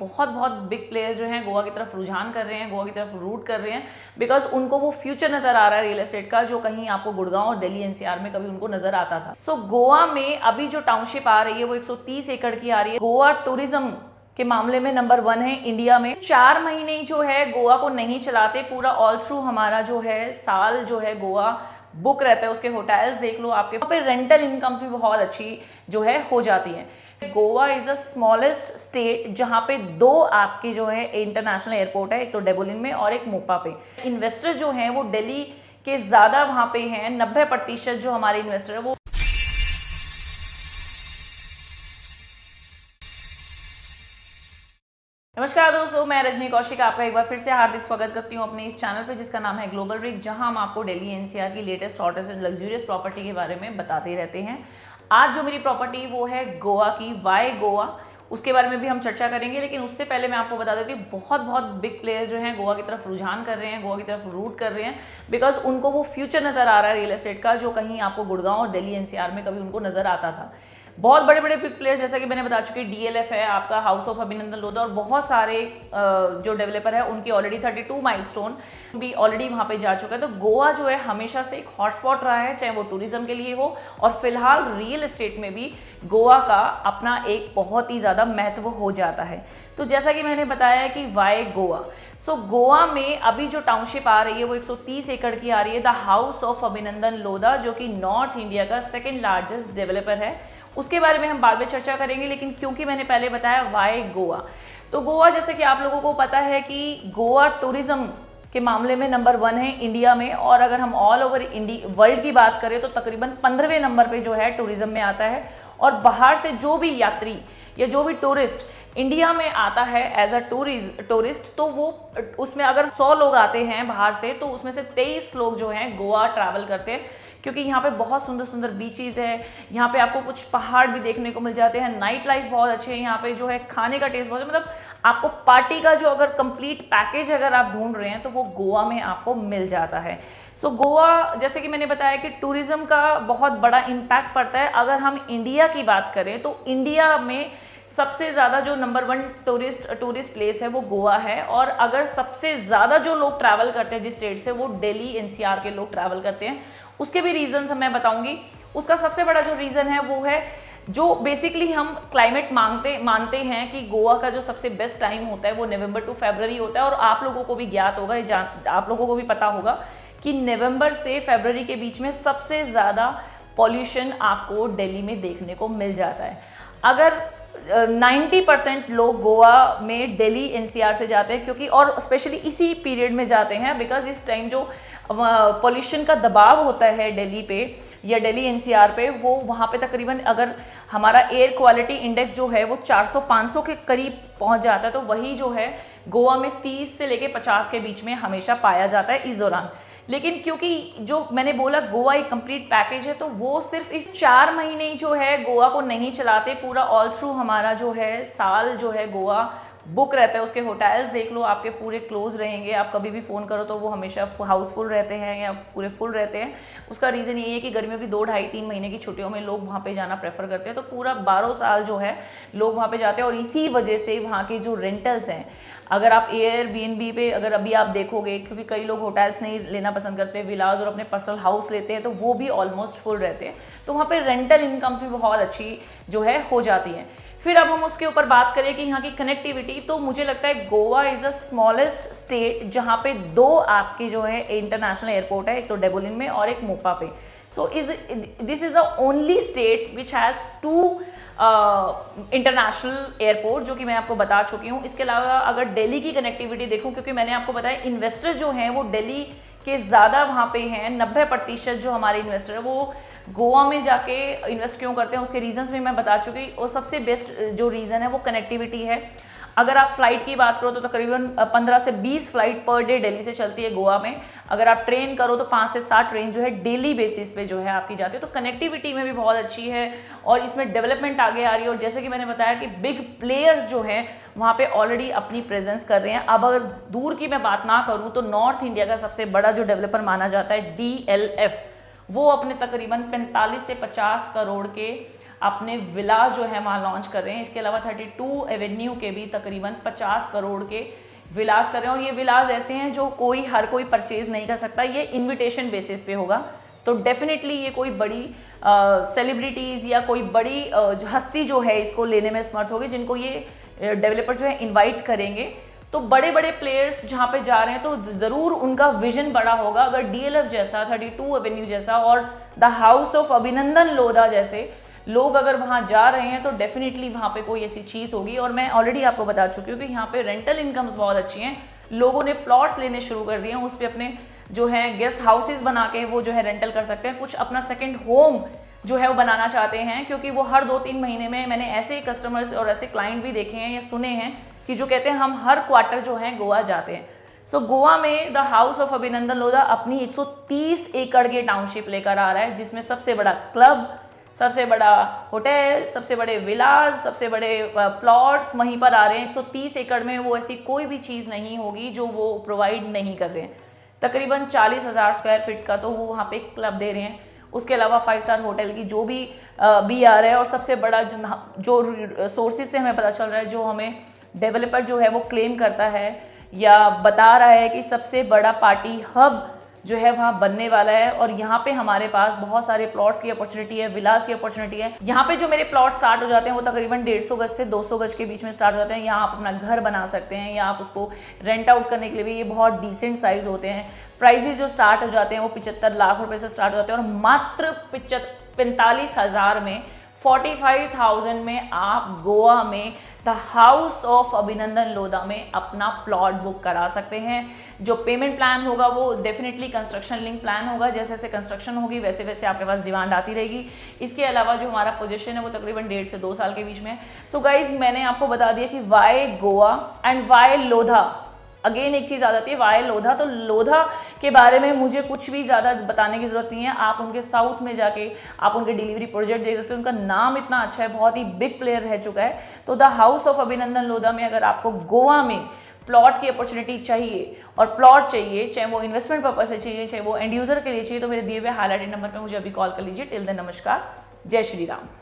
बहुत बहुत big players जो हैं गोवा की तरफ रुझान कर रहे हैं, गोवा की तरफ रूट कर रहे हैं, बिकॉज उनको वो फ्यूचर नजर आ रहा है रियल एस्टेट का, जो कहीं आपको गुड़गांव और दिल्ली एनसीआर में कभी उनको नजर आता था। सो गोवा में अभी जो टाउनशिप आ रही है वो 130 एकड़ की आ रही है। गोवा टूरिज्म के मामले में नंबर 1 है इंडिया में। 4 महीने जो है गोवा को नहीं चलाते, पूरा ऑल थ्रू हमारा जो है साल जो है गोवा बुक रहता है। उसके होटल्स देख लो, आपके वहाँ पे रेंटल इनकम्स भी बहुत अच्छी जो है हो जाती है। Goa is the smallest state जहाँ पे 2 आपके जो है इंटरनेशनल एयरपोर्ट है, एक तो डेबोलिन में और एक मोपा पे। इन्वेस्टर जो हैं वो दिल्ली के ज्यादा वहाँ पे हैं, 90% जो हमारे इन्वेस्टर है वो। नमस्कार दोस्तों, मैं रजनी कौशिक आपका एक बार फिर से हार्दिक स्वागत करती हूं अपने इस चैनल पे जिसका नाम है ग्लोबल रिक, जहां हम आपको दिल्ली एनसीआर की latest hottest and luxurious property के बारे में बताते रहते हैं। आज जो मेरी प्रॉपर्टी वो है गोवा की, वाई गोवा, उसके बारे में भी हम चर्चा करेंगे। लेकिन उससे पहले मैं आपको बता देती हूँ, बहुत बहुत बिग प्लेयर्स जो हैं गोवा की तरफ रुझान कर रहे हैं, गोवा की तरफ रूट कर रहे हैं, बिकॉज उनको वो फ्यूचर नजर आ रहा है रियल एस्टेट का, जो कहीं आपको गुड़गांव और दिल्ली एनसीआर में कभी उनको नजर आता था। बहुत बड़े बड़े बिग प्लेयर्स जैसा कि मैंने बता चुकी, डीएलएफ है आपका, हाउस ऑफ अभिनंदन लोधा, और बहुत सारे जो डेवलपर है उनकी ऑलरेडी 32 माइलस्टोन भी ऑलरेडी वहां पे जा चुका है। तो गोवा जो है हमेशा से एक हॉटस्पॉट रहा है, चाहे वो टूरिज्म के लिए हो, और फिलहाल रियल एस्टेट में भी गोवा का अपना एक बहुत ही ज्यादा महत्व हो जाता है। तो जैसा कि मैंने बताया कि वाई गोवा, सो गोवा में अभी जो टाउनशिप आ रही है वो 130 एकड़ की आ रही है, द हाउस ऑफ अभिनंदन लोधा, जो कि नॉर्थ इंडिया का सेकेंड लार्जेस्ट डेवलपर है। उसके बारे में हम बाद में चर्चा करेंगे, लेकिन क्योंकि मैंने पहले बताया वाई गोवा, तो गोवा जैसे कि आप लोगों को पता है कि गोवा टूरिज्म के मामले में नंबर 1 है इंडिया में, और अगर हम ऑल ओवर वर्ल्ड की बात करें तो तकरीबन 15वें नंबर पे जो है टूरिज्म में आता है। और बाहर से जो भी यात्री या जो भी टूरिस्ट इंडिया में आता है एज अ टूरिस्ट, तो वो उसमें अगर 100 लोग आते हैं बाहर से, तो उसमें से 23 लोग जो हैं गोवा ट्रैवल करते हैं, क्योंकि यहाँ पे बहुत सुंदर सुंदर बीचेस है, यहाँ पे आपको कुछ पहाड़ भी देखने को मिल जाते हैं, नाइट लाइफ बहुत अच्छी है, यहाँ पे जो है खाने का टेस्ट बहुत, मतलब आपको पार्टी का जो अगर कंप्लीट पैकेज अगर आप ढूंढ रहे हैं तो वो गोवा में आपको मिल जाता है। सो गोवा जैसे कि मैंने बताया कि टूरिज्म का बहुत बड़ा इम्पैक्ट पड़ता है। अगर हम इंडिया की बात करें तो इंडिया में सबसे ज़्यादा जो नंबर 1 टूरिस्ट प्लेस है वो गोवा है, और अगर सबसे ज़्यादा जो लोग ट्रैवल करते हैं जिस स्टेट से, वो दिल्ली एनसीआर के लोग ट्रैवल करते हैं। उसके भी रीजंस मैं बताऊंगी। उसका सबसे बड़ा जो रीजन है वो है, जो बेसिकली हम क्लाइमेट मानते हैं कि गोवा का जो सबसे बेस्ट टाइम होता है वो नवंबर टू फरवरी होता है। और आप लोगों को भी ज्ञात होगा, आप लोगों को भी पता होगा कि नवंबर से फरवरी के बीच में सबसे ज़्यादा पॉल्यूशन आपको दिल्ली में देखने को मिल जाता है। अगर 90% लोग गोवा में दिल्ली एनसीआर से जाते हैं, क्योंकि और स्पेशली इसी पीरियड में जाते हैं, बिकॉज इस टाइम जो पॉल्यूशन का दबाव होता है दिल्ली पे या दिल्ली एनसीआर पे, वो वहाँ पे तकरीबन अगर हमारा एयर क्वालिटी इंडेक्स जो है वो 400-500 के करीब पहुँच जाता है, तो वही जो है गोवा में 30 से लेके 50 के बीच में हमेशा पाया जाता है इस दौरान। लेकिन क्योंकि जो मैंने बोला गोवा एक कंप्लीट पैकेज है, तो वो सिर्फ इस 4 महीने जो है गोवा को नहीं चलाते, पूरा ऑल थ्रू हमारा जो है साल जो है गोवा बुक रहता है। उसके होटल्स देख लो, आपके पूरे क्लोज रहेंगे, आप कभी भी फ़ोन करो तो वो हमेशा हाउसफुल रहते हैं या पूरे फुल रहते हैं। उसका रीज़न ये है कि गर्मियों की 2, ढाई, 3 महीने की छुट्टियों में लोग वहाँ पे जाना प्रेफर करते हैं, तो पूरा 12 साल जो है लोग वहाँ पे जाते हैं। और इसी वजह से वहाँ के जो रेंटल्स हैं, अगर आप एयरबीएनबी पे अगर अभी आप देखोगे, क्योंकि कई लोग होटल्स नहीं लेना पसंद करते, विलाज और अपने पर्सनल हाउस लेते हैं, तो वो भी ऑलमोस्ट फुल रहते हैं, तो वहाँ पे रेंटल इनकम्स भी बहुत अच्छी जो है हो जाती हैं। फिर अब हम उसके ऊपर बात करें कि यहाँ की कनेक्टिविटी, तो मुझे लगता है Goa is the smallest state जहाँ पे 2 आपके जो है इंटरनेशनल एयरपोर्ट है, एक तो डेबोलिन में और एक मोपा पे। So this is the only state which has 2 international airport, जो कि मैं आपको बता चुकी हूँ। इसके अलावा अगर दिल्ली की कनेक्टिविटी देखूँ, क्योंकि मैंने आपको बताया इन्वेस्टर जो हैं वो दिल्ली के ज़्यादा वहाँ पे हैं, 90% जो हमारे इन्वेस्टर है वो गोवा में जाके इन्वेस्ट क्यों करते हैं, उसके रीजंस भी मैं बता चुकी। और सबसे बेस्ट जो रीज़न है वो कनेक्टिविटी है। अगर आप फ्लाइट की बात करो तो तकरीबन 15 से 20 फ्लाइट पर डे दिल्ली से चलती है गोवा में। अगर आप ट्रेन करो तो 5 से 7 ट्रेन जो है डेली बेसिस पे जो है आपकी जाती है। तो कनेक्टिविटी में भी बहुत अच्छी है और इसमें डेवलपमेंट आगे आ रही है। और जैसे कि मैंने बताया कि बिग प्लेयर्स जो हैं वहाँ पे ऑलरेडी अपनी प्रेजेंस कर रहे हैं। अब अगर दूर की मैं बात ना करूँ तो नॉर्थ इंडिया का सबसे बड़ा जो डेवलपर माना जाता है DLF, वो अपने तकरीबन 45 से 50 करोड़ के अपने विलास जो है वहाँ लॉन्च कर रहे हैं। इसके अलावा 32 एवेन्यू के भी तकरीबन 50 करोड़ के विलास कर रहे हैं, और ये विलास ऐसे हैं जो हर कोई परचेज नहीं कर सकता, ये इन्विटेशन बेसिस पे होगा। तो डेफिनेटली ये कोई बड़ी सेलिब्रिटीज़ या कोई बड़ी हस्ती जो है इसको लेने में समर्थ होगी, जिनको ये डेवलपर जो है इनवाइट करेंगे। तो बड़े बड़े प्लेयर्स जहाँ पे जा रहे हैं तो ज़रूर उनका विजन बड़ा होगा। अगर DLF जैसा, 32 एवेन्यू जैसा और द हाउस ऑफ अभिनंदन लोधा जैसे लोग अगर वहाँ जा रहे हैं तो डेफिनेटली वहाँ पे कोई ऐसी चीज़ होगी। और मैं ऑलरेडी आपको बता चुकी हूँ कि यहाँ पे रेंटल इनकम्स बहुत अच्छी हैं। लोगों ने प्लॉट्स लेने शुरू कर दिए हैं, उस पर अपने जो है गेस्ट हाउसेज बना के वो जो है रेंटल कर सकते हैं। कुछ अपना सेकंड होम जो है वो बनाना चाहते हैं, क्योंकि वो हर 2-3 महीने में, मैंने ऐसे कस्टमर्स और ऐसे क्लाइंट भी देखे हैं या सुने हैं कि जो कहते हैं हम हर क्वार्टर जो है गोवा जाते हैं। सो गोवा में द हाउस ऑफ अभिनंदन लोधा अपनी 130 एकड़ के टाउनशिप लेकर आ रहा है, जिसमें सबसे बड़ा क्लब, सबसे बड़ा होटल, सबसे बड़े विलास, सबसे बड़े प्लॉट्स वहीं पर आ रहे हैं। 130 एकड़ में वो ऐसी कोई भी चीज़ नहीं होगी जो वो प्रोवाइड नहीं कर रहे हैं। तकरीबन 40,000 स्क्वायर फीट का तो वो वहाँ पे क्लब दे रहे हैं। उसके अलावा 5 स्टार होटल की जो भी BR है, और सबसे बड़ा जो सोर्सेज से हमें पता चल रहा है, जो हमें डेवलपर जो है वो क्लेम करता है या बता रहा है कि सबसे बड़ा पार्टी हब जो है वहाँ बनने वाला है। और यहाँ पे हमारे पास बहुत सारे प्लॉट्स की अपॉर्चुनिटी है, विलास की अपॉर्चुनिटी है। यहाँ पे जो मेरे प्लॉट स्टार्ट हो जाते हैं वो तकरीबन 150 गज से 200 गज के बीच में स्टार्ट हो जाते हैं। यहाँ आप अपना घर बना सकते हैं या आप उसको रेंट आउट करने के लिए भी, ये बहुत डिसेंट साइज होते हैं। प्राइसेस जो स्टार्ट हो जाते हैं वो 75 लाख रुपए से स्टार्ट हो जाते हैं, और मात्र 45,000 में, 45,000 में आप गोवा में द हाउस ऑफ अभिनंदन लोधा में अपना प्लॉट बुक करा सकते हैं। जो पेमेंट प्लान होगा वो डेफिनेटली कंस्ट्रक्शन लिंक प्लान होगा। जैसे जैसे कंस्ट्रक्शन होगी वैसे वैसे आपके पास डिमांड आती रहेगी। इसके अलावा जो हमारा पोजीशन है वो तकरीबन 1.5 से 2 साल के बीच में। सो गाइज, मैंने आपको बता दिया कि वाई गोवा एंड वाई लोधा। अगेन एक चीज़ आ जाती है, वाई लोधा। तो लोधा के बारे में मुझे कुछ भी ज़्यादा बताने की ज़रूरत नहीं है। आप उनके साउथ में जाके आप उनके डिलीवरी प्रोजेक्ट देख सकते हो। उनका नाम इतना अच्छा है, बहुत ही बिग प्लेयर रह चुका है। तो द हाउस ऑफ अभिनंदन लोधा में अगर आपको गोवा में प्लॉट की अपॉर्चुनिटी चाहिए, और प्लॉट चाहिए, चाहे वो इन्वेस्टमेंट पर्पज से चाहिए, चाहे वो एंड यूजर के लिए चाहिए, तो मेरे दिए हुए हाईलाइटेड नंबर पर मुझे अभी कॉल कर लीजिए। टिल देन नमस्कार, जय श्री राम।